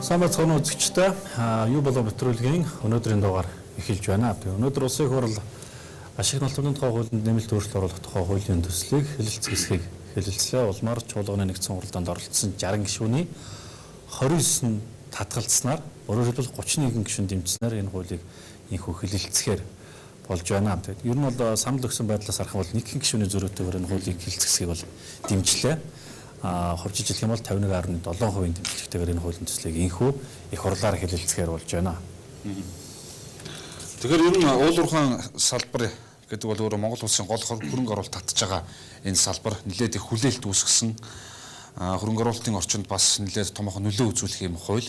Самбацхан үзэгчтэй юу болоо нэвтрүүлгийн өнөөдрийн дугаар эхэлж байна. Өнөөдөр улсын хурал ашиг налтын тухай хуулинд нэмэлт өөрчлөлт оруулах тухай хуулийн төслийг хэлэлцэх хэсгийг хэлэлцлээ. Улмаар чуулганы нэгдсэн хуралдаанд оролцсон 60 гишүүний 29 нь татгалцснаар өөрөөр хэлбэл 31 гишүүн дэмжснээр энэ хуулийг инхүү хэлэлцэхээр болж байна. Тэгээд ер нь бол санал өгсөн байдлаас харах бол нэг гишүүний зөрүүтэйгээр энэ хуулийг хэлэлцэх хэсгийг бол дэмжлээ. Хувьчилж хэлэх юм бол 51.7% дэмжлэгтэйгээр энэ хуулийн төслийг инхүү их хурлаар хэлэлцэхээр болж байна. Тэгэхээр ер нь уулуурхаан салбар гэдэг бол өөрөө Монгол улсын гол хөрөнгө оруулалт татж байгаа энэ салбар нэлээд их хүлээлт үүсгэсэн хөрөнгө оруулалтын орчинд бас нэлээд томоохон нөлөө үзүүлэх юм хууль.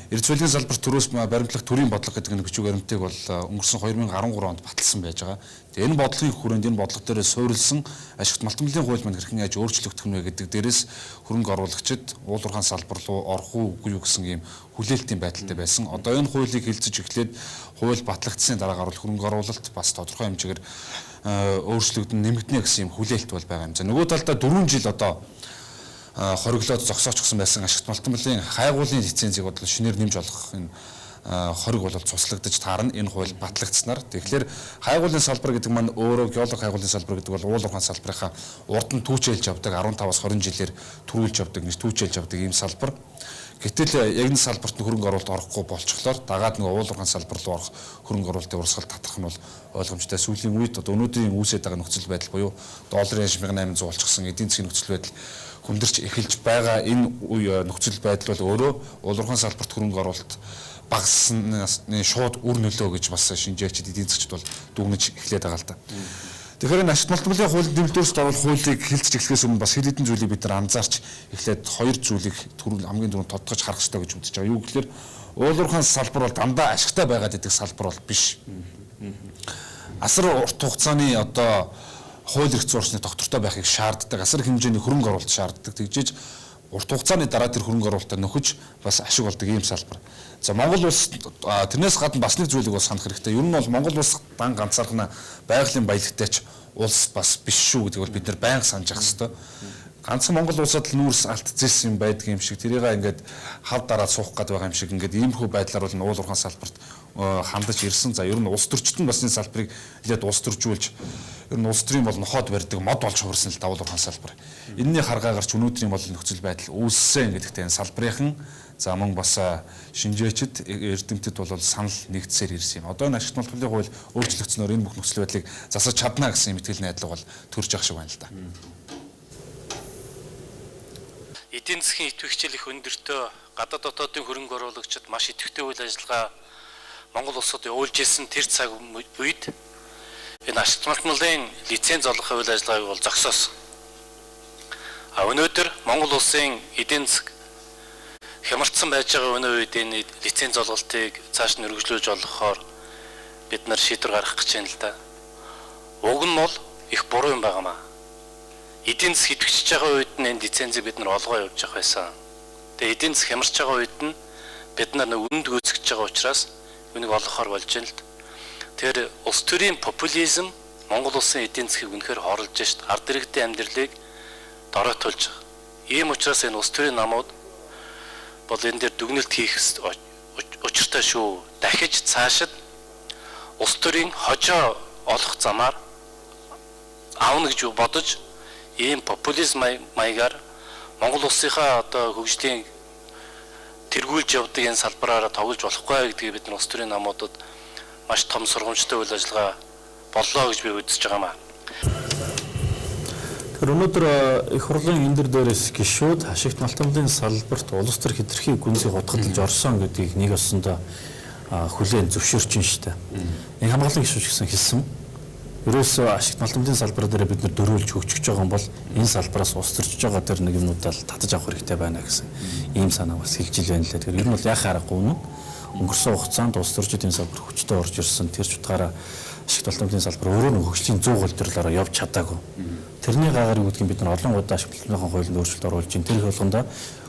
Эрдэс хуулийн салбар төрөөс баримтлах төрийн бодлого гэдэг нэг бичиг баримтыг бол өнгөрсөн 2013 онд баталсан байж байгаа. Тэгээ энэ бодлогын хүрээнд энэ бодлого дээрээ суурилсан ашигт малтмлын хууль маань хэрхэн яаж өөрчлөгдөх нь вэ гэдэг дээрээс хөрөнгө оруулагчид уулуурхаан салбар руу орох уу үгүй юу гэсэн ийм хүлээлтийн байдалтай байсан. Одоо энэ хуулийг хэлцэж эхлээд хууль батлагдсны дараагаар хөрөнгө оруулалт бас тодорхой хэмжээгээр өөрчлөгдөн нэмэгдэнэ гэсэн ийм хүлээлт бол байгаа юм. За нөгөө талдаа 4 жил одоо хориглоод зогсоочсон байсан ашигт малтмлын хайгуулын лицензийг бодлоо шинээр нэмж олох энэ хориг бол цуслагдаж таарна энэ хууль батлагдсанаар. Тэгэхээр хайгуулын салбар гэдэг маань өөрөө геолог хайгуулын салбар гэдэг бол уулуурхаан салбарынхаа урд нь түүчээлж явдаг 15-аас 20 жилээр төрүүлж явдаг нэг түүчээлж явдаг ийм салбар. Гэтэл яг энэ салбарт хөрөнгө оруулалт орохгүй болчихлоор дагаад нэг уулуурхаан салбар руу орох хөрөнгө оруулалтын урсгал татах нь бол ойлгомжтой. Сүүлийн үед одоо өнөөдрийн үүсэж байгаа нөхцөл байдал буюу долларын 1800 болчихсон эдийн засгийн нөхцөл байдал хүндэрч эхэлж байгаа энэ үе нөхцөл байдал бол өөрөө уулуурхаан салбарт хөрөнгө оруулалт багассны шууд үр нөлөө гэж бас шинжээчид эдийн засгчид бол дүгнэж эхлээд байгаа л да. Тэгэхээр энэ ашигт малтмлын хуулийг нэмэлт өөрчлөлт оруулах хуулийг хэлцэж эхлэхээс өмнө бас хэд хэдэн зүйлийг бид нар анзаарч эхлээд хоёр зүйлийг хамгийн түрүүнд тодтогч харах хэрэгтэй гэж үзэж байгаа. Юу гэхээр уулуурхаан салбар бол дандаа ашигтай байгаад идэх салбар бол биш. Асар урт хугацааны одоо хууль эрх зурсны доктортой байхыг шаарддаг, асар хэмжээний хөрөнгө оруулалт шаарддаг. Тэгжээж урт хугацааны дараа тэр хөрөнгө оруулалтаа нөхөж бас ашиг болдог ийм салбар. За Монгол улс тэрнээс гадна бас нэг зүйлийг бас санах хэрэгтэй. Ер нь бол Монгол улс дан ганцаархнаа байгалийн баялагтайч улс бас биш шүү гэдгийг бол бид нар байнга санаж явах хэрэгтэй. Ганцхан Монгол улсад л нүүрс алдчихсан юм байдаг юм шиг тэрийг ингээд хав дараад суух гээд байгаа юм шиг ингээд иймэрхүү байдлаар бол уулуурхаан салбарт хандаж ирсэн. За ер нь улс төрчид нь бас энэ салбарыг нэлээд улс төржүүлж ер нь улс төрийн бол нохоод барьдаг мод болж хувирсан л уулуурхаан салбар. Энэний харгаагарч өнөөдрийн бол нөхцөл байдал үүссэн гэдэгтээ энэ салбарынхан за мөн бас шинжээчид эрдэмтэд бол санал нэгдсээр ирсэн юм. Одоо энэ ашигт малтмлын хууль өөрчлөгдснөөр энэ бүх нөхцөл байдлыг засаж чадна гэсэн мэтгэл найдлага бол төрж явах шиг байна л да. Эдийн засгийн идэвхжил их өндөртөө гадаад дотоодын хөрөнгө оруулагчид маш идэвхтэй үйл ажиллагаа Монгол улсад явуулж ирсэн тэр цаг үед энэ ашигт малтмлын лиценз олгох үйл ажиллагааг бол зогсоосон. Өнөөдөр Монгол улсын эдийн засаг хямрцсан байж байгаа өнөө үед энэ лиценз олголтыг цааш нь өргөжлүүлж олгохоор бид нар шийдвэр гаргах гэж байна л да. Уг нь бол их буруу юм байнамаа. Эдийн засаг идэвхжиж байгаа үед нь энэ лицензийг бид нар олгоо явуулж явах байсан. Тэгээ эдийн засаг хямарч байгаа үед нь бид нар нэг үнэнд гүйцэтгэж байгаа учраас үнийг олгохоор болж байна л да. Тэгэхээр улс төрийн популизм Монгол улсын эдийн засгийг үнэхээр хорлож шít ард иргэдийн амьдралыг дороотуулж байгаа. Ийм учраас энэ улс төрийн намууд бол энэ дээр дүгнэлт хийх учиртай шүү. Дахиж цаашид улс төрийн хожоо олох замаар аавна гэж бодож ийм популизм маягаар Монгол улсынхаа одоо хөгжлийн тэргүүлж явдаг энэ салбараараа тоглож болохгүй гэдгийг бид нар улс төрийн намуудад маш том сургамжтай үйл ажиллагаа боллоо гэж би үзэж байгаа юм аа. Өнөөдөр их хурлын энэ дээрээс гишүүд ашигт малтмлын салбарт улс төр хэтэрхий гүнзгий хутгалж орсон гэдгийг нэг осондоо хүлээн зөвшөөрч ин штэ. Энэ хамгааллын гишүүд гэсэн хэлсэн. Ерөөсөө ашигт малтмлын салбар дээр бид нар дөрөөлж хөгжиж байгаа юм бол энэ салбараас ус төрж байгаа тэр нэг юмнуудаа татаж авах хэрэгтэй байна гэсэн ийм санаа бас хэлж ил байна лээ. Тэгэхээр ер нь бол яхаа аргагүй нь өнгөрсөн хугацаанд ус төржид энэ салбар хүчтэй орж ирсэн тэр ч утгаараа ашигт малтмлын салбар өөрөө нэг хөгжлийн 100 голдролоор явж чадаагүй. Тэрний гагаар юу гэдгийг бид нар олон удаа ашигт малтмлын хуулинд өөрчлөлт оруулж ин тэр болгондоо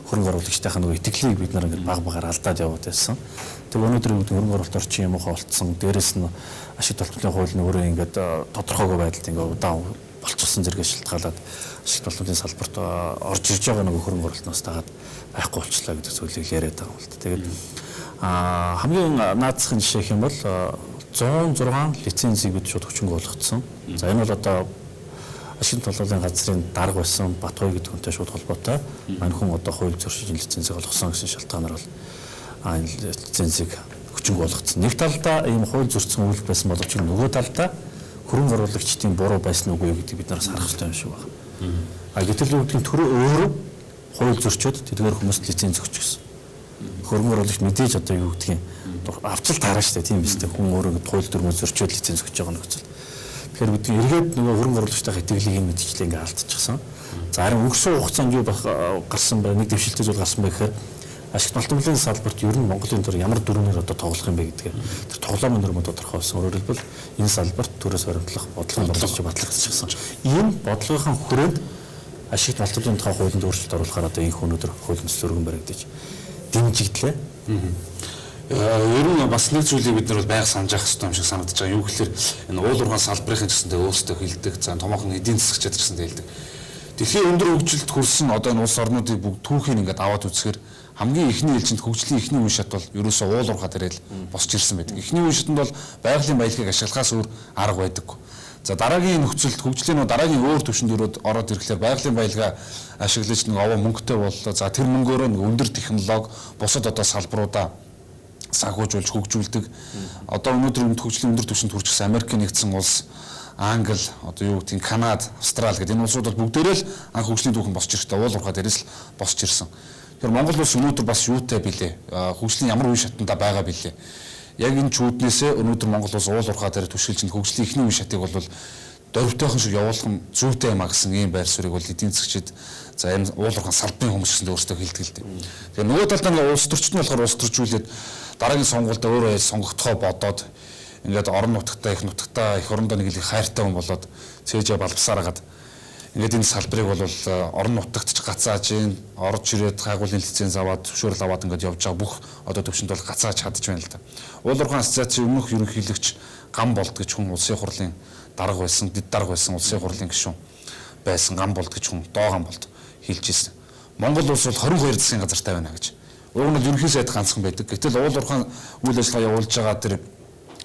хөрөнгө оруулагчдынхаа нөгөө итгэлийг бид нар ингээд баг багаар алдаад яваад байсан. Тэг өнөөдөр хөрөнгө оруулалт орчин юм уу болцсон. Дээрээс нь ашигт малтмлын хууль нь өөрөө ингээд тодорхойгүй байдалд ингээд удаан болчихсон зэрэг шилтгаалаад ашигт олонлын салбарт орж ирж байгаа нэг хөрөнгө оруулалтнаас дагаад байхгүй болчлаа гэдэг зүйлийг яриад байгаа юм л да. Тэгээд хамгийн наацхан жишээ юм бол 106 лицензийг бид шууд хүчингү болгоцсон. За энэ бол одоо ашигт олонлын газрын дарга байсан Батгой гэдэг хүнтэй шууд холбоотой. Мань хүн одоо хууль зөрчил лицензийг олгосон гэсэн шалтгаанаар бол энэ лицензийг хүчингү болгоцсон. Нэг талдаа ийм хууль зөрчсөн үйл байсан боловч нөгөө талдаа хөрөнгө оруулагчдын буруу байсан үгүй гэдэг бид нараас харах хэрэгтэй юм шиг байна. Гэтэл үүдгийн төрөө өөрөө хууль зөрчөөд тэдгээр хүмүүст лиценз өгч гисэн. Хөрөнгө оруулагч мэдээж одоо юу гэдгийг авчил таарна шүү дээ. Тийм биз дээ. Хүн өөрөө хууль дүрмээр зөрчөөд лиценз өгч байгаа нөхцөл. Тэгэхээр бид эргээд нөгөө хөрөнгө оруулагчтай хэтгэлийг нь мэдчихлээ ингээ алдчихсан. За харин өнгөрсөн хугацаанд юу гарсан бэ? Нэг дэвшилтэд бол гарсан байх гэхээр ашигт малтмлын салбарт ер нь Монголын төр ямар дүрмээр одоо тоглох юм бэ гэдгээ тэр тоглоомын дүрмөд тодорхой болсон. Өөрөөр хэлбэл энэ салбарт төрөөс баримтлах бодлогын бодлогч батлагдчихсан. Ийм бодлогын хүрээнд ашигт малтмлын тухай хуулинд өөрчлөлт оруулахаар одоо энэ өнөөдөр хуулийн төсөл өргөн баригдаж дэмжигдлээ. Ер нь бас нэг зүйлийг бид нар бол байнга санаж явах хэрэгтэй юм шиг санагдаж байгаа. Юу гэхээр энэ уул уурхай салбарын гэсэндээ өөрсдөө хилдэг, за томоохон эдийн засгчид гэсэндээ хилдэг. Дэлхийн өндөр хөгжилд хүрсэн одоо энэ улс орнуудыг бүгд түүхийг ингээд аваад үзэхээр хамгийн ихний ээлжинд хөгжлийн ихний үе шат бол ерөөсөө уул уурхай дээрэл босч ирсэн байдаг. Ихний үе шатанд бол байгалийн баялагийг ашиглахаас өөр арга байдаггүй. За дараагийн нөхцөлд хөгжлийн дараагийн өөр түвшинд ороод ирэхлээр байгалийн баялагаа ашиглаж нэг овоо мөнгөтэй боллоо. За тэр мөнгөөрөө нэг өндөр технологи бусад одоо салбаруудаа санхүүжүүлж хөгжүүлдэг. Одоо өнөөдөр хөгжлийн өндөр түвшинд хүрчихсэн Америкийн нэгдсэн улс, Англи, одоо юу гэдэг нь Канада, Австрали гэдэг энэ улсууд бол бүгдээрээ л анх хөгжлийн түүхэн босч ирэхдээ уул уурхай дээрээс л босч ирсэн. Тэгэхээр Монгол улс өнөөдөр бас юутай билээ? Хөгжлийн ямар үе шатанда байгаа билээ? Яг энэ чүүднээсээ өнөөдөр Монгол улс уул уурхай дээр түшилж хөгжлийн ихний үе шатыг бол дөрвтойхон шиг явуулах нь зүйтэй юм а гэсэн ийм байр суурийг бол эдийн засгчид за энэ уул уурхай салбарын хүмүүс гэсэн өөрсдөө хэлдэг л дээ. Тэгэхээр нөгөө талд нь улс төрчид нь болохоор улс төржүүлээд дараагийн сонгуульд өөрөө сонгогдохоо бодоод ингээд орон нутгатаа их нутгатаа их орондоо нэг их хайртай хүн болоод цээжээ балбасаар хагаад ингээд энэ салбарыг бол орон нутагт ч гацааж ийн орж ирээд хайгуулын лиценз аваад зөвшөөрөл аваад ингээд явж байгаа бүх одоо төвшөнд бол гацааж чадж байна л да. Уул уурхай ассоциацийн өмнөх ерөнхийлөгч Ган болд гэж хүн улсын хурлын дарга байсан, дэд дарга байсан улсын хурлын гишүүн байсан Ган болд гэж хүн доо Ган болд хэлж ирсэн. Монгол улс бол 22 засгийн газартай байна гэж. Уг нь ерөнхий сайд ганцхан байдаг. Гэтэл уул уурхай үйл ажиллагаа явуулж байгаа тэр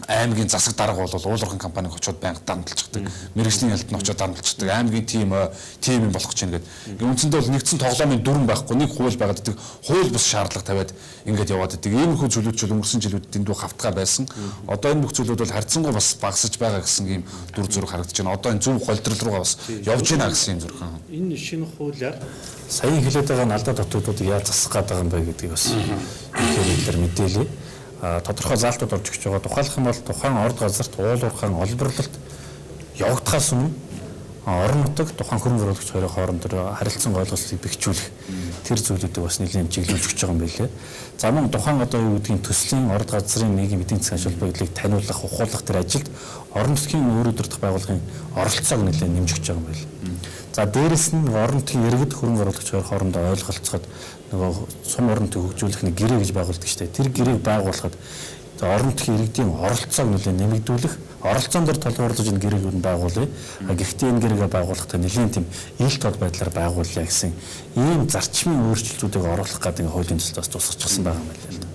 аймгийн засаг дарга бол уул уурхай компаниг очиод байнга дарамтлчихдаг. Мэргэжлийн ялд нь очиод дарамтлчихдаг. Аймгийн тим юм болох гэж байна гэдэг. Үндсэндээ бол нэгдсэн тоглоомын дүрм байхгүй, нэг хууль байгаад байдаг. Хууль бус шаардлага тавиад ингээд яваад байдаг. Иймэрхүү зүйлүүд ч өнгөрсөн жилүүд дэндүү хавтгай байсан. Одоо энэ бүх зүйлүүд бол харьцангуй бас багасж байгаа гэсэн ийм дүр зураг харагдаж байна. Одоо энэ зөв голдрол руугаа бас явж байна гэсэн юм зураг. Энэ шинэ хуулиар саяхан хэлээд байгаа нь алдаа дотоодуудыг яаж засах гээд байгаа юм бэ гэдгийг бас ихээр мэдээлээ. Тодорхой заалтууд орж ирж байгаа. Тухайлах юм бол тухайн орд газарт уул уурхай олборлолт явагдахаас өмнө орон нутаг тухайн хөрөнгө оруулагч хоёрын хооронд харилцан ойлголтыг бэхжүүлэх тэр зүйлүүдийг бас нэлээд чиглүүлж өгч байгаа юм билээ. За мөн тухайн одоо юу гэдгийг төслийн орд газрын нийгмийн эдийн засгийн ачаал баялагийг таниулах, ухуулах тэр ажилд орон нутгийн өөр өдөртөх байгууллагын оролцоог нэлээд нэмж өгч байгаа юм байна. За дээрэс нь орон нутгийн иргэд хөрөнгө оруулагч хоёр хоорондоо ойлголцоход нөгөө сум орон нутгийг хөгжүүлэх нэг гэрээ гэж байгуулдаг шүү дээ. Тэр гэрээг байгуулахад орон нутгийн иргэдийн оролцоог нэлээд нэмэгдүүлэх, оролцоон дээр толгуурлаж энэ гэрээг нь байгуулъя. Гэхдээ энэ гэрээгээ байгуулахдаа нэлээд тийм ил тод байдлаар байгуулъя гэсэн ийм зарчмын өөрчлөлтүүдийг оруулах гэдэг хуулийн төслөөс тусгачсан байгаа юм байна л да.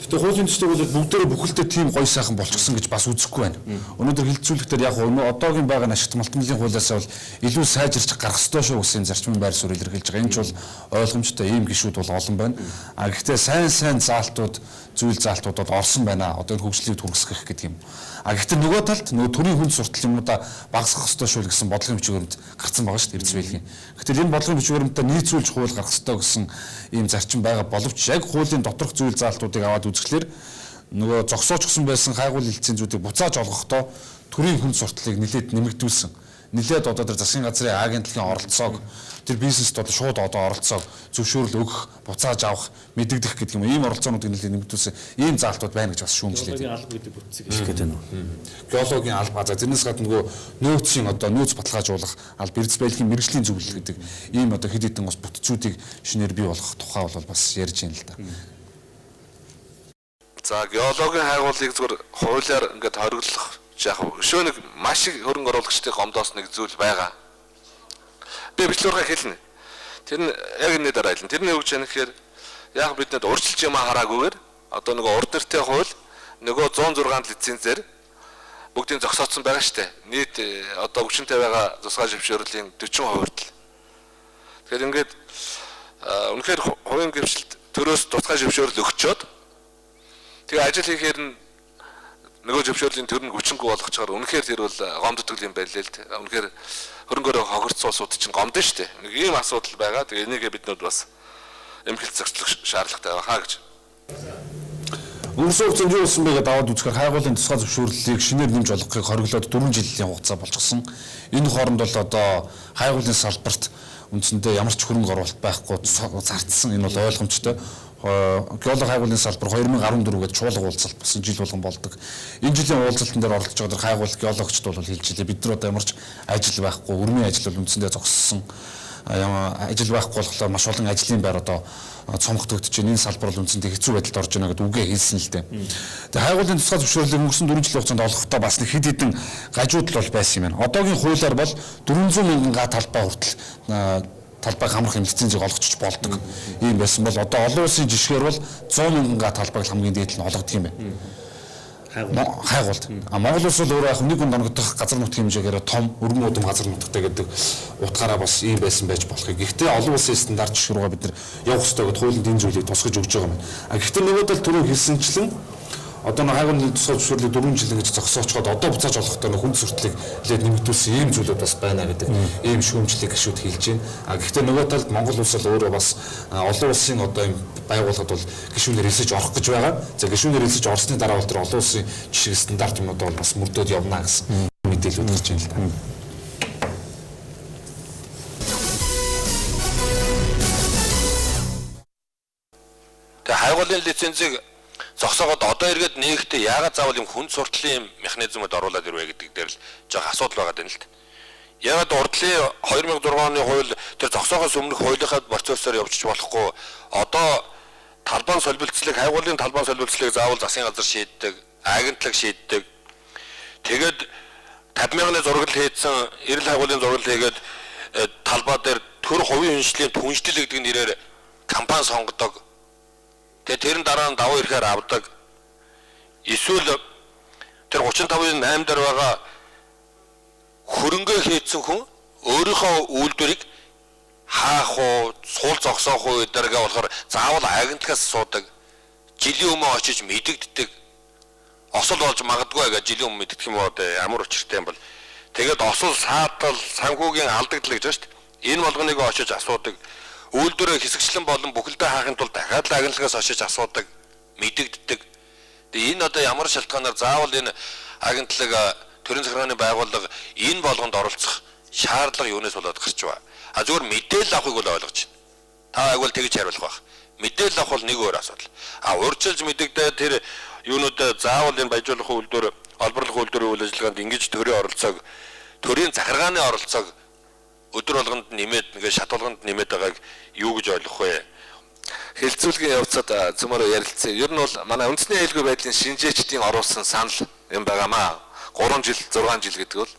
Гэтэ хуулийн төслийг бол бүгдээрээ бүхэлдээ тийм гоё сайхан болчихсон гэж бас үзэхгүй байна. Өнөөдөр хилцүүлэхдээ яг одоогийн байгаа ашигт малтмлын хуулиас бол илүү сайжирч гарах ёстой шүү гэсэн зарчмын байр суурь илэрхийлж байгаа. Энэ ч бол ойлгомжтой ийм гишүүд бол олон байна. Гэхдээ сайн заалтууд, зүйл заалтуудад орсон байна. Одоо энэ хөгжлийг түргэсгэх гэдэг юм. Гэхдээ нөгөө талд нөгөө төрийн хүнд суртал юмудаа багасгах ёстой шүү гэсэн бодлогын бичвэрэмд гарсан байгаа шүү дээ Эрдэс байлгийн. Гэтэл энэ бодлогын бичвэрэмдээ нийцүүлж хууль гаргах ёстой гэсэн ийм зарчим байгаа боловч яг хуулийн доторх зүйл заалтуудыг аваад үзэхлээр нөгөө зогсоочсон байсан хайгуул лицензүүдийг буцааж олгохдоо төрийн хүнд сурталыг нэлээд нэмэгдүүлсэн. Нэлээд одоо тэр засгийн газрын агентлагийн оролцоог тэр бизнест одоо шууд одоо оролцоог зөвшөөрөл өгөх, буцааж авах, мэдэгдэх гэдэг юм. Ийм оролцоонуудыг нэлээд нэмэгдүүлсэн. Ийм заалтууд байна гэж бас шүүмжлээд. Геологийн алба гэдэг бүтцийг хэлэх гэдэг нь. Геологийн алба за тэрнээс гадна нөгөө нөөцийн одоо нөөц баталгаажуулах алба Эрдэс байлгийн мэргэжлийн зөвлөл гэдэг ийм одоо хэд хэдэн бас бүтцүүдийг шинээр бий болгох тухай бол бас ярьж байна л да. За геологийн хайгуулыг зүгээр хуулиар ингээд хориглох яг өшөө нэг маш их хөрөнгө оруулагчдын гомдоос нэг зүйл байгаа. Би бичлүүргээ хэлнэ. Тэр нь яг энэ дараа хэлнэ. Тэрний үг чинь гэхээр яг биднээд урьдчилж юм хараагүйгээр одоо нөгөө урд нэртэй хууль нөгөө 106 лицензээр бүгдийн зогсооцсон байгаа шүү дээ. Нийт одоо хүчинтэй байгаа тусгай зөвшөөрлийн 40% хүртэл. Тэгэхээр ингээд үнэхээр хувийн гэрчлэлт төрөөс тусгай зөвшөөрөл өгчөөд тэгээ ажил хийхээр нь нөгөө зөвшөөрлийн төр нь хүчингүй болгочоор үнэхээр тэр бол гомддог юм байлээ л дээ. Үнэхээр хөрөнгөөрөө хохирцсон улсууд чинь гомдно шүү дээ. Нэг ийм асуудал байгаа. Тэгээ энийгээ биднүүд бас эмхэл зохицох шаардлагатай байгаа гэж. Өнгөрсөн хугацаанд юу болсон бэ гэдээ даваад үзэхээр хайгуулын тусгай зөвшөөрлийг шинээр нэмж олгохыг хориглоод 4 жилийн хугацаа болчихсон. Энэ хооронд бол одоо хайгуулын салбарт үндсэндээ ямар ч хөрөнгө оруулалт байхгүй зардсан. Энэ бол ойлгомжтой. Геолог хайгуулын салбар 2014 гээд чуулга уулзалт болсон жил болгон болдог. Энэ жилийн уулзалтан дээр оролцож байгаа хайгуул геологчд бол хэлж илээ. Бид нар одоо ямар ч ажил байхгүй, өрмийн ажил бол үндсэндээ зогссон. Ажил байхгүй болохоор маш олон ажлын байр одоо цомгдогдож байна. Энэ салбар бол үндсэндээ хэцүү байдалд орж байна гэдэг үгээ хэлсэн л дээ. Тэгээ хайгуулын тусгай зөвшөөрлийг өнгөрсөн 4 жилийн хугацаанд олгохдоо бас нэг хэд хэдэн гажууд л байсан юм байна. Одоогийн хуулиар бол 400 мянган га талбай хүртэл талбайг хамрах лицензийг олгочих болдог. Ийм байсан бол одоо олон улсын жишгээр бол 100 мянган га талбайг хамгийн дээд нь олгодог юм байна. Хайгуулт. Монгол улс бол өөрөө яг нэг хүн доногдох газар нутгийн хэмжээгээр том өргөн удам газар нутгтай гэдэг утгаараа бас ийм байсан байж болохыг. Гэхдээ олон улсын стандарт жишг руугаа бид нар явах хэрэгтэй гэдэг хуулинд энэ зүйлийг тусгаж өгч байгаа юм. Гэхдээ нөгөө тал түрүү хэлсэнчлэн одоо нэг хайгуулын тусгай зөвшөөрлийг 4 жил ингэж зогсоочход одоо буцааж олохдоо нэг хүн суртлыг нэлээд нэмэгдүүлсэн ийм зүйлүүд бас байна гэдэг ийм шүүмжлэг гişүүд хэлж байна. Гэхдээ нөгөө талд Монгол улс бол өөрөө бас олон улсын одоо ийм байгууллагад бол гişүүнээр хэлсэж орох гэж байгаа. За гişүүнээр хэлсэж орсны дараа бол тэр олон улсын жишээ стандарт юмуд бол бас мөрдөөд явна гэсэн мэдээлэл өгч байна л да. Тэгээ хайгуулын лицензийг зогсоогоод одоо эргээд нэгтээ яагаад заавал юм хүн суртлын механизмд оруулаад ирвэ гэдэг дээр л жоох асуудал байгаа юм л д. Яагаад урдлын 2006 оны хууль тэр зогсоогоос өмнөх хуулийнхаа процессор явуулчих болохгүй одоо талбайн солилцлыг хайгуулын талбайн солилцлыг заавал засгийн газар шийддэг, агентлаг шийддэг. Тэгээд 50,000-ны зургал хийсэн, эрэл хайгуулын зургал хийгээд талбай дээр төр хувийн үнэмшлийн түншлэл гэдэг нэрээр компани сонгодог. Тэгээ тэрэн дараа нь давуу ирэхээр авдаг. Эсвэл тэр 35-ын 8 дээр байгаа хөрөнгө хийсэн хүн өөрийнхөө үйлдвэрийг хаах уу, суул зогсоох уу гэдэргээ болохоор заавал агентлагаас асуудаг. Жилийн өмнө очиж мэдэгддэг. Осол болж магадгүй гэж жилийн өмнө мэддэг юм уу ямар учиртай юм бол. Тэгээд осол саатал, санхүүгийн алдагдал гэж байна шүү дээ. Энэ болгоныг очиж асуудаг. Үйлдвэрээ хэсэгчлэн болон бүхэлдээ хаахын тулд дахиад л агентлагаас очиж асуудаг, мэдэгддэг. Тэгээ энэ одоо ямар шалтгаанаар заавал энэ агентлаг төрийн захиргааны байгууллага энэ болгонд оролцох шаардлага юунаас болоод гарч байгаа. Зүгээр мэдээлэл авахыг бол ойлгож байна. Та айгуул тэгж хариулах байх. Мэдээлэл авах бол нэг өөр асуудал. Урьдчилж мэдэгдээ тэр юунуудаа заавал энэ баяжуулах үйлдвэр, олборлох үйлдвэрийн үйл ажиллагаанд ингэж төрийн оролцоог, төрийн захиргааны оролцоог өдөр болгонд нэмээд нэг шат болгонд нэмээд байгааг юу гэж ойлгох вэ? Хэлцүүлгийн явцад зөмөрөө ярилцсан. Ер нь бол манай үндэсний аюулгүй байдлын шинжээчдийн оруулсан санал юм байгаамаа. 3 жил, 6 жил гэдэг бол.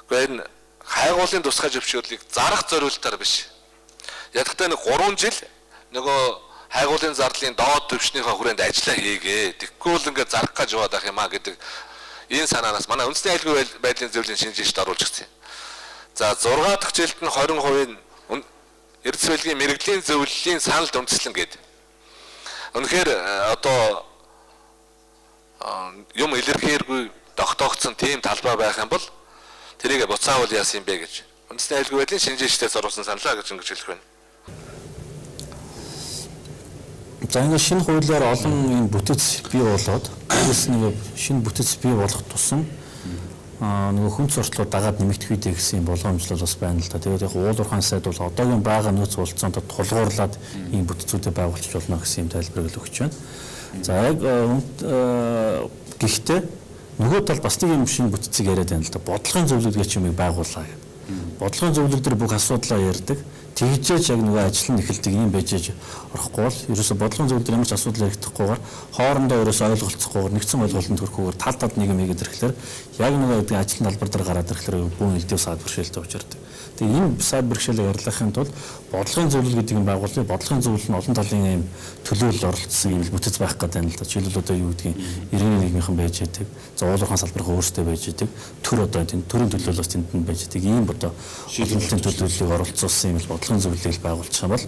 Гэхдээ энэ хайгуулын тусгай зөвшөөрлийг зарах зориултаар биш. Ядахтай нэг 3 жил нөгөө хайгуулын зардлын доод түвшнийхээ хүрээнд ажиллаа хийгээ. Тэгэхгүй бол ингээд зарах гэж яваад байх юм аа гэдэг энэ санаанаас манай үндэсний аюулгүй байдлын зөвлөлийн шинжээчд оруулж ирсэн. За 6 дахь жилд нь 20% эрдэс байлгийн мэрэгжлийн зөвлөлийн санал дүнслэн гэдэг. Үнэхээр одоо юм илэрхийлгүй тогтоогдсон тийм талбай байх юм бол тэрийг буцаавал яасан юм бэ гэж. Үндэсний аюулгүй байдлын шинжээчдээс оруулсан саналаа гэж ингэж хэлэх байна. За энэ шинэ хуулиар олон юм бүтэц бий болоодээс нэг шинэ бүтэц бий болох тусам нөгөө хүн суртлууд дагаад нэмэгдэх үедээ гэсэн юм болгоомжлол бас байна л да. Тэгээд яг уул уурхайн сайд бол одоогийн байгаа нөөц уулзаанд тулгуурлаад ийм бүтцүүдэд байгуулж болно гэсэн юм тайлбарыг өгч байна. За яг гэхдээ нөгөө тал бас нэг юм шинэ бүтцийг яриад байна л да. Бодлогын зөвлөлт гэж юмыг байгууллаа гэдэг. Бодлогын зөвлөлт дээр бүх асуудлаа ярьдаг. тэгжээж яг нөгөө ажил нь эхэлдэг юм байж орохгүй бол ерөөсө бодлогын зөвлөлд ямар ч асуудал яригдахгүйгээр хоорондоо ерөөсө ойлголцохгүйгээр нэгдсэн ойлголтод хүрэхгүйгээр тал талд нэг юм хийгээд ирэхлээр яг нөгөө ажлын талбар дээр гараад ирэхлээр бүүн элдв саад бэрхшээлтэй учирдаг. Тэгээ энэ саад бэрхшээлийг арилгахын тулд бодлогын зөвлөл гэдэг юм байгуулсан. Бодлогын зөвлөл нь олон талын юм төлөөлөл оролцсон юм бүтэц байх гэдэг юм л да. Жишээлбэл одоо юу гэдгийг иргэний нийгмийнхэн байж байдаг. За уулуурхаан салбарын өөрсдөө байж байдаг. Төр одоо энэ төрийн төлөөлөл бас тэнд нь байж байдаг. Ийм одоо олон талын төлөөллийг оролцуулсан юм л бодлогын зөвлөлийг байгуулчих юм бол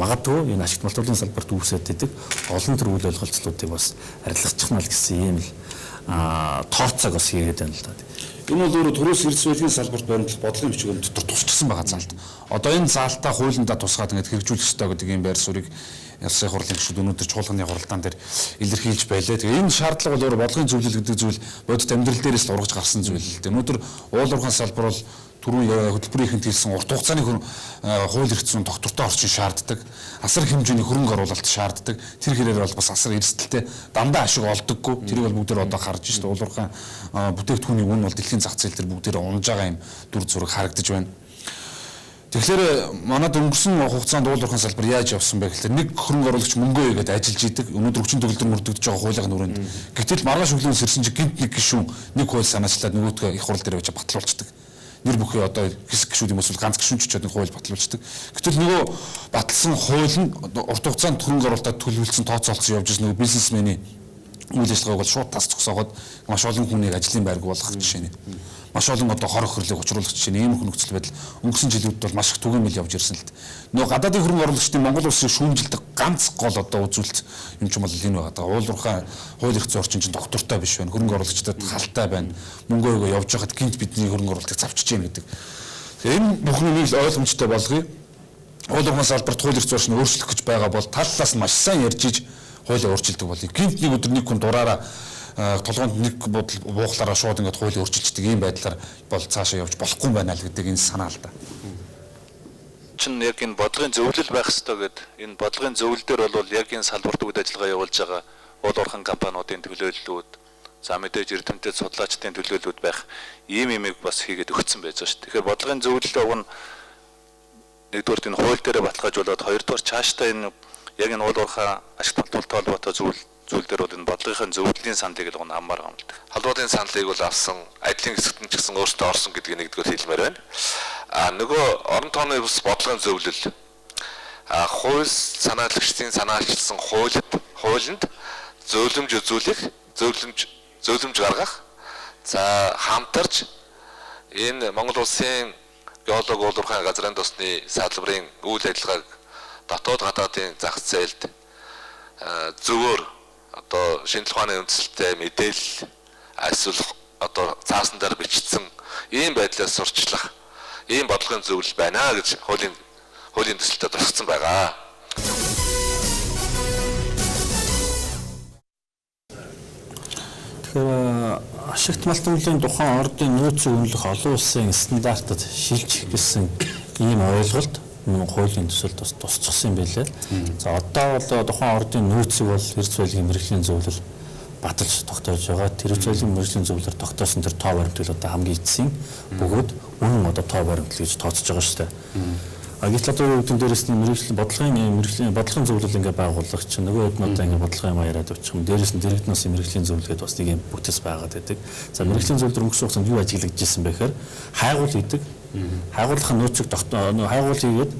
магадгүй энэ ашигт малтуулын салбарт үүсээд байдаг олон төр үйл ойлголцлуудыг бас арилгачих нь л гэсэн ийм л тооцоог бас хийгээд байна л да. Энэ бол өөрөө төрөөс эрдэс байлгийн салбарт баримтлах бодлогын бичгийн дотор тусчсан байгаа заалт. Одоо энэ заалтаа хуулиндаа тусгаад ингээд хэрэгжүүлэх ёстой гэдэг ийм байр суурийг Улсын хурлын гишүүд өнөөдөр чуулганы хуралдаан дээр илэрхийлж байлаа. Тэгээ энэ шаардлага бол өөрөө бодлогын зөвлөл гэдэг зүйл бодит амьдрал дээрээс л ургаж гарсан зүйл л дээ. Өнөөдөр уулуурхаан салбар бол түрүү хөтөлбөрийнхэнд хэлсэн урт хугацааны хууль эрх зүйн доктортой орчин шаарддаг. Асар хэмжээний хөрөнгө оруулалт шаарддаг. Тэр хэрээр бол бас асар эрсдэлтэй дандаа ашиг олдоггүй. Тэрийг бол бүгдээр одоо харж байна шүү дээ. Уулуурхаан бүтээгдэхүүний үн бол дэлхийн зах зээл дээр бүгдээр унж байгаа юм дүр зураг харагдаж байна. Тэгэхээр манад өнгөрсөн хугацаанд уулуурхаан салбар яаж явсан бэ гэхээр нэг хөрөнгө оруулагч мөнгөө игээд ажиллаж идэг. Өнөөдөр хүчин төгөлдөр мөрдөгдөж байгаа хуулийн нүрэнд. Гэтэл маргааш өглөө сэрсэн чинь гинт нэг гишүүн нэг хууль санаачлаад нөгөөдгөө их хурал дээр байж батлуулцдаг. Нэр бүхий одоо хэсэг гишүүд юм эсвэл ганц гишүүн ч очиод хууль батлуулцдаг. Гэтэл нөгөө батлсан хууль нь урт хугацаанд хөрөнгө оруулалтад төлөвлөсөн тооцоолцсон явж байгаа нөгөө бизнесмений үйл ажиллагааг бол шууд тас зогсоогоод маш олон хүнийг ажлын байрг болгох жишээ нь. Маш олон одоо хор өхрлийг учруулах жишээ нь ийм нөхцөл байдал өнгөрсөн жилүүдэд бол маш их түгээмэл явж ирсэн л дээ. Нөгөө гадаадын хөрөнгө оруулагчдын Монгол улсын шүүмжилдэг ганц гол одоо үзүүлэлт юм ч юм бол энэ байгаа. Уулуурхаан хууль эрх зүйн орчин чинь доктортой биш байна. Хөрөнгө оруулагчдад халтай байна. Мөнгөө өгөө явж байхад гинт бидний хөрөнгө оруулалтыг завчиж гэнэ гэдэг. Тэгэхээр энэ бүхнийг ойлгомжтой болгоё. Уулуурхаан салбарт хууль эрх зүйн орчин өөрчлөх гэж байгаа бол тал талаас нь маш сайн ярьж иж хуулийг өөрчилдөг болъё. Гинт нэг өдөр нэг хүн дураараа толгоонд нэг бодол буухлаараа шууд ингээд хуулийг өөрчилждэг ийм байдлаар бол цаашаа явж болохгүй байна л гэдэг энэ санаа л да. Чин яг энэ бодлогын зөвлөл байх ёстой гэд энэ бодлогын зөвлөл дээр бол яг энэ салбарт үйл ажиллагаа явуулж байгаа уулуурхаан компаниудын төлөөллүүд за мэдээж эрдэмтэд судлаачдын төлөөллүүд байх ийм юмыг бас хийгээд өгсөн байж байгаа шүү дээ. Тэгэхээр бодлогын зөвлөлөө уг нь нэгдүгээр энэ хууль дээр баталгаажуулаад хоёрдугаар цаашдаа энэ яг энэ уулуурхаан ашигт малтуулалтай холбоотой зүйл дээр бол энэ бодлогын зөвлөлийн саналыг л аммаар байгаа юм л да. Холбоотын саналыг бол авсан, ажлын хэсэгт нь ч гэсэн өөртөө орсон гэдгийг нэгдүгээр хэлмээр байна. Нөгөө орон тооны бас бодлогын зөвлөл хууль санаалагчдын санаалчилсан хуулинд зөвлөмж үзүүлэх, зөвлөмж гаргах, за хамтарч энэ Монгол улсын геолог уулуурхаан газрын тосны салбарын үйл ажиллагааг дотоод гадаадын зах зээлд зөвөр одоо шинжлэх ухааны үндэслэлтэй мэдээлэл эсвэл одоо цаасан дээр бичсэн ийм байдлаас сурчлах ийм бодлогын зөвлөл байна гэж хуулийн төсөлтөд тусгацсан байгаа. Тэгэхээр ашигт малтуулын тухайн ордын нөөцийг үнэлэх олон улсын стандартад шилжих гэсэн ийм ойлголт хуулийн төсөлд бас тусчихсан юм билээ. За одоо бол тухайн ордын нөөцийг бол эрдэс байлгийн мэргэжлийн зөвлөл баталж тогтоож байгаа. Тэр эрдэс байлгийн мэргэжлийн зөвлөлөөр тогтоосон тэр тоо баримтал одоо хамгийн эцсийн бөгөөд үнэн одоо тоо баримтал гэж тооцож байгаа шүү дээ. Гэтэл одоо үүдэн дээрээс нь бодлогын зөвлөл ингээ байгуулах чинь нөгөө хэд нь одоо ингээ бодлогын юм яриад очих юм. Дээрээс нь дэрэгднээс мэргэжлийн зөвлөлгээд бас нэг юм бүтэц байгаад байдаг. За мэргэжлийн зөвлөлөөр өнгөрсөн хугацаанд юу ажиглагдж ирсэн бэ гэхээр хайгуул хийдэг. Хайгуулахын нөөцийг хайгуул хийгээд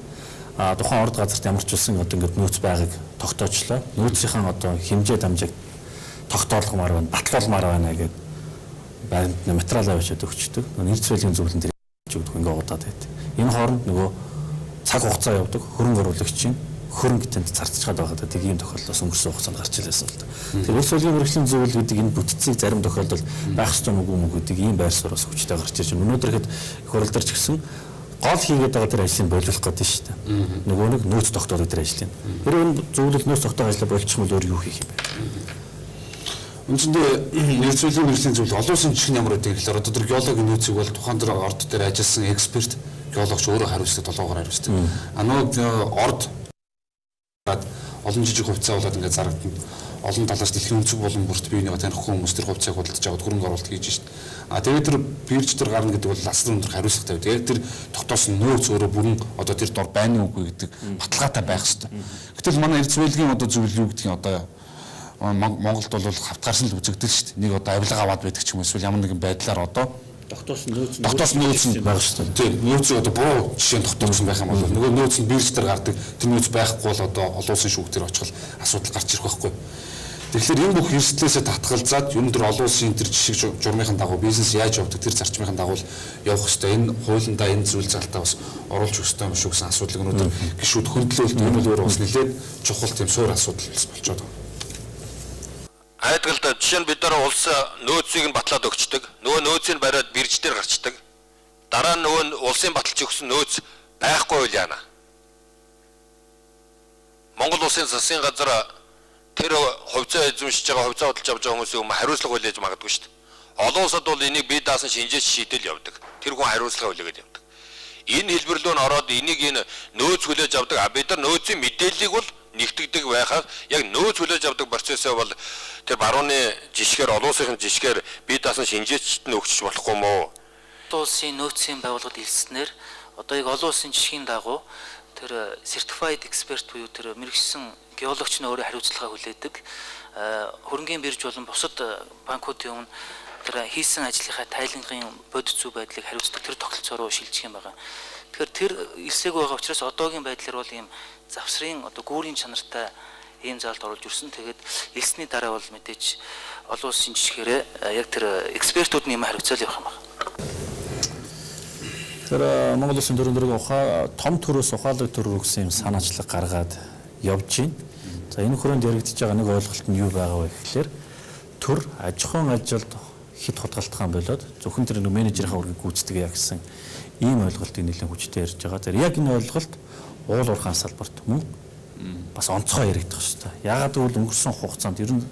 тухайн орд газарт ямар ч үсэн одоо ингээд нөөц байгааг тогтоочлоо. Нөөцийн одоо хэмжээ дамжааг тогтоолгомоор байна, батлуулмаар байна гэдэг баримт материал авчиад өгчдөг. Эрдэс байлгийн зөвлөлн дээр өгдөг ингээ удаад байдаг. Энэ хооронд нөгөө цаг хугацаа явдаг хөрөнгө оруулагчийн хөрөнгө тэнд зарцчихад байгаа гэдэг ийм тохиолдлоос өнгөрсөн хугацаанд гарч илсэн л да. Тэр эрдэс байлгийн мэргэжлийн зөвлөл гэдэг энэ бүтцийг зарим тохиолдолд байх ёстой мөг гэдэг ийм байр суурьас хүчтэй гарч ирж байна. Өнөөдөр хэд их хурал дээр ч гэсэн гол хийгээд байгаа тэр ажлыг боловлох гэдэг шүү дээ. Нөгөө нэг нөөц тогтоолох тэр ажлыг. Тэр энэ зөвлөл нөөц тогтоох ажлаа болчих юм бол өөр юу хийх юм бэ? Үндсэндээ эрдэс байлгийн мэргэжлийн зөвлөл олон улсын жишг ямар гэдэг гэхээр одоо тэр геологийн нөөцийг бол тухайн тэр орд дээр ажилласан эксперт геологч өөрөө хариуцдаг толгоогоор хариуцдаг. Нөгөө орд олон жижиг хувьцаа болоод ингээд зарагдана. олон талаас дэлхийн өнцөг болон бүрт биенийг танихгүй хүмүүс тэр хувьцааг худалдаж аваад хөрөнгө оруулалт хийж шít. Тэгээд тэр бирж дээр гарна гэдэг бол асар өндөр хариуцлага тавьдаг. Яг тэр тогтоосон нөөц өөрөө бүрэн одоо тэр дор байна уугүй гэдэг баталгаатай байх хэрэгтэй. Гэтэл манай эрдэс байлгийн одоо зүйл юу гэдгийг одоо Монголд бол хавтгаарсан л үзэгдэл шүү дээ. Нэг одоо авилга аваад байдаг ч юм уу эсвэл ямар нэгэн байдлаар одоо тогтоосон нөөц нь байгаа шүү дээ. Тийм нөөцийг одоо буруу жишээ тогтоосон байх юм бол нөгөө нөөц нь бирж дээр гардаг. Тэр нөөц байхгүй бол одоо олон улсын шүүх дээр очих асуудал гарч ирэх байхгүй. Тэгэхээр энэ бүх эрсдлээсээ татгалзаад ер нь тэр олон улсын тэр жишг журмынхаа дагуу бизнес яаж явдаг тэр зарчмынхаа дагуу явах хэрэгтэй. Энэ хуулиндаа энэ зүйл залтаа бас оруулж өгөх хэрэгтэй юм шүү гэсэн асуудлыг өнөөдөр гишүүд хөндлөөлт энэ бол өөрөө бас нэлээд чухал тийм суур асуудал болчиход байна. Айдгалд жишээ нь бид нар улс нөөцийг нь батлаад өгчдөг. Нөгөө нөөцийг бариад бирж дээр гарчдаг. Дараа нь нөгөө улсын баталж өгсөн нөөц байхгүй үйл яана. Монгол улсын засгийн газар тэр хувьцаа эзэмшиж байгаа хувьцаа худалдаж авч байгаа хүмүүсийн хариуцлага хүлээж магадгүй шүү дээ. Олон улсад бол энийг бие даасан шинжээч шийдэл явдаг. Тэр хүн хариуцлага хүлээгээд явдаг. Энэ хэлбэрлөө нь ороод энийг энэ нөөц хүлээж авдаг. Бид нар нөөцийн мэдээллийг бол нэгтгэдэг байхаар яг нөөц хүлээж авдаг процессоо бол тэр барууны жишгээр олон улсын жишгээр бие даасан шинжээчд нь өгч болохгүй мó. Улсын нөөцийн байгууллагад хэлснээр одоо яг олон улсын жишгийн дагуу тэр certified expert буюу тэр мэрэгсэн геологч нь өөрөө хариуцлага хүлээдэг. Хөрөнгөний бирж болон бусад банкуудын өмнө тэр хийсэн ажлынхаа тайлангийн бодит зүй байдлыг хариуцдаг тэр тогтолцоо руу шилжих юм байна. Тэгэхээр тэр элсээгүй байгаа учраас одоогийн байдлаар бол ийм завсрын одоо гүүрийн чанартай ийм заалд оруулж ирсэн. Тэгээд элсний дараа бол мэдээж олон улсын жишгээрээ яг тэр экспертүүд нь юм хариуцал явах юм байна. Тэр Монгол улсын төрийн ухаа том төрөөс ухаалаг төр гэсэн юм санаачлаг гаргаад явж байна. За энэ хүрээнд яригдж байгаа нэг ойлголт нь юу байгаа вэ гэхээр төр аж ахуйн ажилд хит хутгалтхан болоод зөвхөн тэр менежерийнхаа үргийг гүйцэтгэе гэсэн ийм ойлголтыг нэлээд хүчтэй ярьж байгаа. Тэр яг энэ ойлголт уул уурхайн салбарт мөн бас онцгой яригдах шүү дээ. Яагаад гэвэл өнгөрсөн хугацаанд ер нь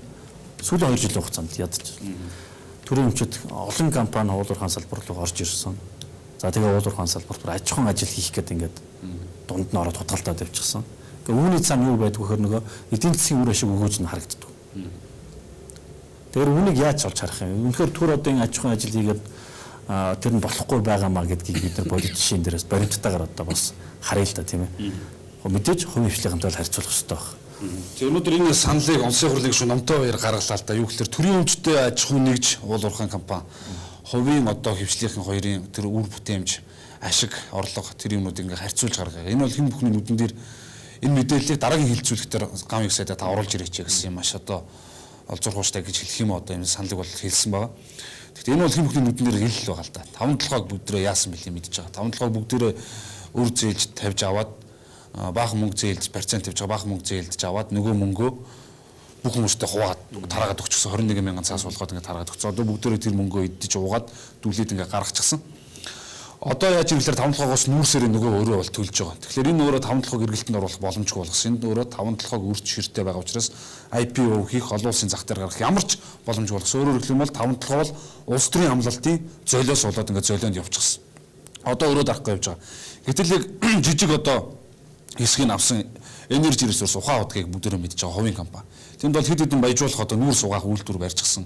сүүлийн 2 жилийн хугацаанд ядаж төрийн өмчөд олон компани уул уурхайн салбар руу орж ирсэн. За тэгээ уул уурхайн салбарт аж ахуйн ажил хийх гэдэг ингээд дунд нь ороод хутгалтаад явчихсан. Гэхдээ үүний цаана юу байдг вэ гэхээр нөгөө эдийн засгийн үр ашиг өгөөж нь харагддаг. Тэгэхээр үүнийг яаж олж харах юм? Үнэхээр төр одын аж ахуйн ажил хийгээд тэр нь болохгүй байгаамаа гэдгийг бид нар бодит жишээн дээрээс баримттайгаар одоо бас харъя л да тийм ээ. Мэдээж хувийн хвшлийнхэнтэй харьцуулах хэрэгтэй байна. За өнөөдөр энэ саналыг онцгой хурлыг шүү номтой баяр гаргалаа л да. Юу гэхээр төрийн өмчтэй аж ахуй нэгж уул уурхайн компани хувийн одоо хвшлийнхэн хоёрын тэр үр бүтээмж ашиг орлого тэр юмнууд ингээ харьцуулж гаргая. Энэ бол хэн бүхний нүдэн дээр энэ мэдээллийг дараагийн хилцүүлэхээр гам их сайдаа та оруулж ирээч гэсэн юм маш одоо олзуурхууштай гэж хэлэх юм одоо энэ саналыг бол хэлсэн байгаа. Гэхдээ энэ бол хэн бүхний нүдэн дээр хэлэл байгаа л да. 5-7-ог бүгдөө яасан бэлээ мэдж байгаа. 5-7-ог бүгдөө өр зээлж тавьж аваад баахан мөнгө зээлж процент тавьж байгаа баахан мөнгө зээлж аваад нөгөө мөнгөө бүх хүмүүстэй хуваагаад тараагаад өгчихсөн 21 мянган цаас болгоод ингээд тараагаад өгсөн. Одоо бүгдөө тэр мөнгөө идэж уугаад дүүлээд ингээд гаргачихсан. Одоо яаж ирэхээр 5-7-оос нүүрсээр нөгөө өөрөө бол төлж байгаа. Тэгэхээр энэ өөрөө 5-7-ог эргэлтэнд оруулах боломжгүй болгосон. Энд өөрөө 5-7-ог үрд ширтэй байгаа учраас IPO хийх олон улсын зах дээр гарах ямар ч боломжгүй болгосон. Өөрөөр хэлбэл 5-7 бол улс төрийн амлалтын золиос болоод ингээд золионд явчихсан. Одоо өөрөө дарахгүй явж байгаа. Гэтэл яг жижиг одоо хэсгийг авсан энержи ресурс ухаан удгийг бүгдөө мэдж байгаа хувийн компани. Тэнд бол хэд хэдэн баяжуулах одоо нүүр сугаах үйлдвэр барьчихсан.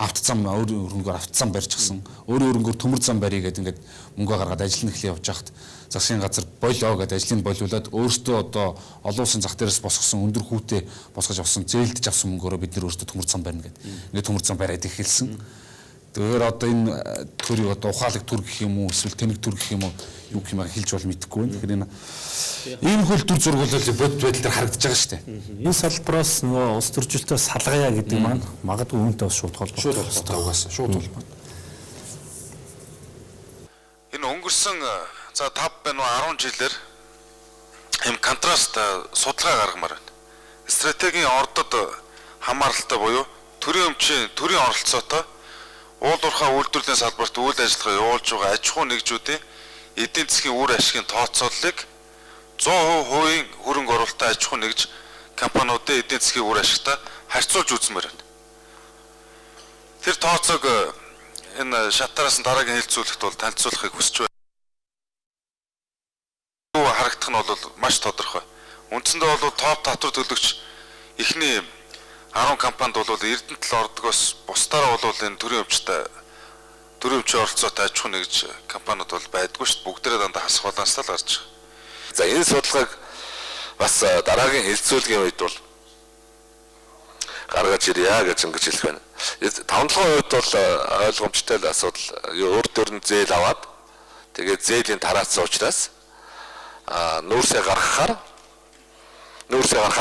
Автозам өөр хөрөнгөөр автозам барьчихсан. Өөр хөрөнгөөр төмөр зам барья гэдэг ингээд мөнгө гаргаад ажил нь эхлэх явж хахад засгийн газар болоо гэдэг ажлыг болиулаад өөртөө одоо олон улсын зах дээрээс босгосон өндөр хүүтэй босгож авсан зээлдэж авсан мөнгөөрөө бид нэр өөртөө төмөр зам барьна гэдэг. Ингээд төмөр зам бариад эхэлсэн. Тэгэхээр одоо энэ төрийг одоо ухаалаг төр гэх юм уу эсвэл тэнэг төр гэх юм уу юу гэх юм хэлж бол мэдэхгүй байна. Тэгэхээр энэ ийм хөл төр зураг бол бодит байдал дээр харагдаж байгаа шүү дээ. Энэ салбараас нөгөө улс төржилтөө салгая гэдэг маань магадгүй үүнтэй бас шууд холбоотой угаасаа шууд холбоотой. Энэ өнгөрсөн за 5 байна уу 10 жилээр ийм контраст судалгаа гаргамаар байна. Стратегийн ордод хамааралтай буюу төрийн өмчийн төрийн оролцоотой уул уурхай үйлдвэрлэлийн салбарт үйл ажиллагаа явуулж байгаа аж ахуй нэгжүүдийн эдийн засгийн үр ашигын тооцооллыг 100% хувийн хөрөнгө оруулалттай аж ахуй нэгж компаниудын эдийн засгийн үр ашигтай харьцуулж үзмээр байна. Тэр тооцоог энэ шатараас нь дараагийн хэлцүүлэгт бол танилцуулахыг хүсэж байна. Юу харагдах нь бол маш тодорхой. Үндсэндээ бол топ татвар төлөгч эхний 10 компанид бол Эрдэнэ тал ордгоос бусдаараа бол энэ төрийн өвчин оролцоотой аж ахуй нэгж компаниуд бол байдгүй шүү дээ. Бүгдээрээ дандаа хасах баланс тал гарч байгаа. За энэ судалгааг бас дараагийн хэлэлцүүлгийн үед бол гаргаж ирье гэж ингэж хэлэх байна. 5-7% үед бол ойлгомжтой л асуудал. Өөр дөр нь зээл аваад тэгээд зээлийн тараацсан учраас нүүрсээ гаргахаар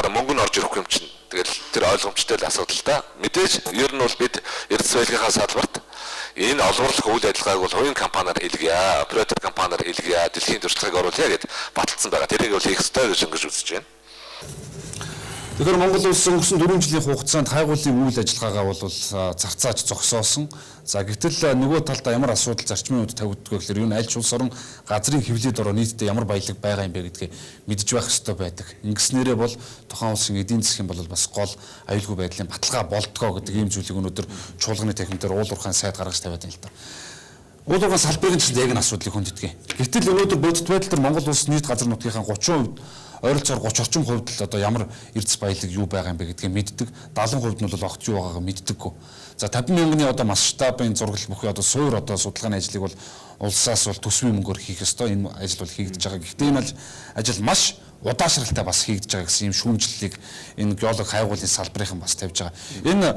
мөнгө нь орж ирэхгүй юм чинь. Тэгэл тэр ойлгомжтой л асуудал та. Мэдээж ер нь бол бид Эрдэс байлгынхаа салбарт энэ олборлох үйл ажиллагааг бол хувийн компаниар хийлгье, оператор компаниар хийлгье, дэлхийн туршлагыг оруулъя гэд баталсан байгаа. Тэрийг бол хийх ёстой гэж ингэж үзэж байна. Тэгэхээр Монгол улс өнгөрсөн 4 жилийн хугацаанд хайгуулын үйл ажиллагаагаа бол зарцааж зогсоосон. За гэтэл нөгөө талдаа ямар асуудал зарчмын үед тавигддаг вэ гэхээр юу н аль ч улс орон газрын хөвлөд ороо нийтдээ ямар баялаг байгаа юм бэ гэдгийг мэдж байх ёстой байдаг. Ингэснээрээ бол тухайн улсын эдийн засгийн бол бас гол аюулгүй байдлын баталгаа болдгоо гэдэг ийм зүйлийг өнөөдөр чуулганы техник дээр уулуурхайн сайд гаргаж тавиад байна л да. Уулуурхайн салбарын чинь яг энэ асуудлыг хүндэтгэ. Гэтэл өнөөдөр бодит байдал дээр Монгол улс нийт газар нутгийн 30% ойролцоогоор 30 орчим хувьд л одоо ямар эрдэс баялаг юу байгаа юм бэ гэдгийг мэддэг. 70% нь бол огт юу байгаагаа мэддэггүй. За 50 мянганы одоо масштабын зургал бүхий одоо суур одоо судалгааны ажлыг бол улсаас бол төсвийн мөнгөөр хийх ёстой. Энэ ажил бол хийгдэж байгаа. Гэхдээ энэ ажил маш удаашралтай бас хийгдэж байгаа гэсэн юм шүүмжлэлийг энэ геолог хайгуулын салбарын бас тавьж байгаа. Энэ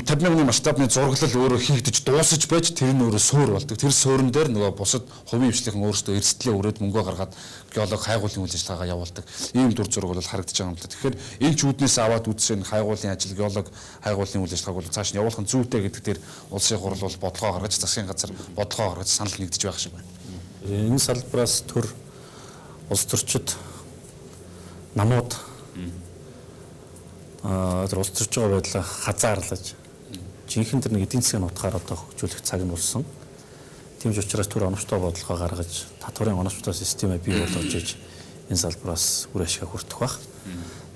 50 мянганы масштабны зурглал өөрөө хийгдэж дуусаж байж тэр нь өөрөө суур болдог. Тэр суурин дээр нөгөө бусад хувийн хвшлийнхэн өөрсдөө эрсдлээ өрөөд мөнгөө гаргаад геолог хайгуулын үйл ажиллагаагаа явуулдаг. Ийм дүр зураг бол харагдаж байгаа юм л да. Тэгэхээр энэ ч үүднээс аваад үзсэн хайгуулын ажил геолог хайгуулын үйл ажиллагааг бол цааш нь явуулах нь зүйтэй гэдэг дээр улсын хурал бол бодлогоо гаргаж засгийн газар бодлогоо гаргаж санал нэгдэж байх шиг байна. Энэ салбараас төр улс төрчид намууд улс төрч байгаа байдлаа хазаарлаж жинхэнэ тэр нэг эдийн засгийн утгаар одоо хөгжүүлэх цаг нь болсон. Тийм ч учраас төр оновчтой бодлогоо гаргаж татварын оновчтой системээ бий болгож иж энэ салбараас үр ашиг хүртэх байх.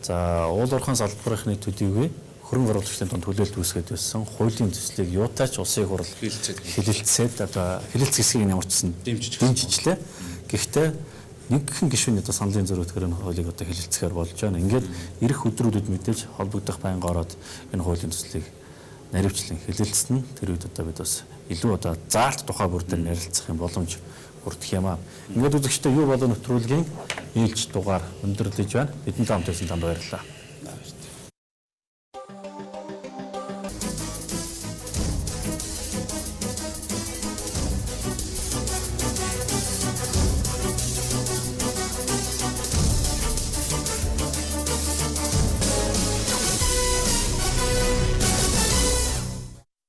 За уулуурхайн салбарын төдийгүй хөрөнгө оруулагчдын дунд төлөөлөлт үүсгээд байсан хуулийн төслийг юутаач улсын хурал хэлэлцээд одоо хэлэлц хэсгийг нэмэрчсэн дэмжижлээ. Гэхдээ нэгэн гишүүний одоо саналын зөрүүтгэр энэ хуулийг одоо хэлэлцэхээр болж байна. Ингээд ирэх өдрүүдэд мэдээж холбогдох байнга ороод энэ хуулийн төслийг наривчлан хэлэлцсэн. Тэр үед одоо бид бас илүү одоо заалт тухай бүр дээр ярилцах юм боломж хүрдэх юм аа. Ингээд үзэгчдээ юу болоо нэвтрүүлгийн ээлж дугаар өндөрлөж байна. Бидэнтэй хамт байсан танд баярлалаа.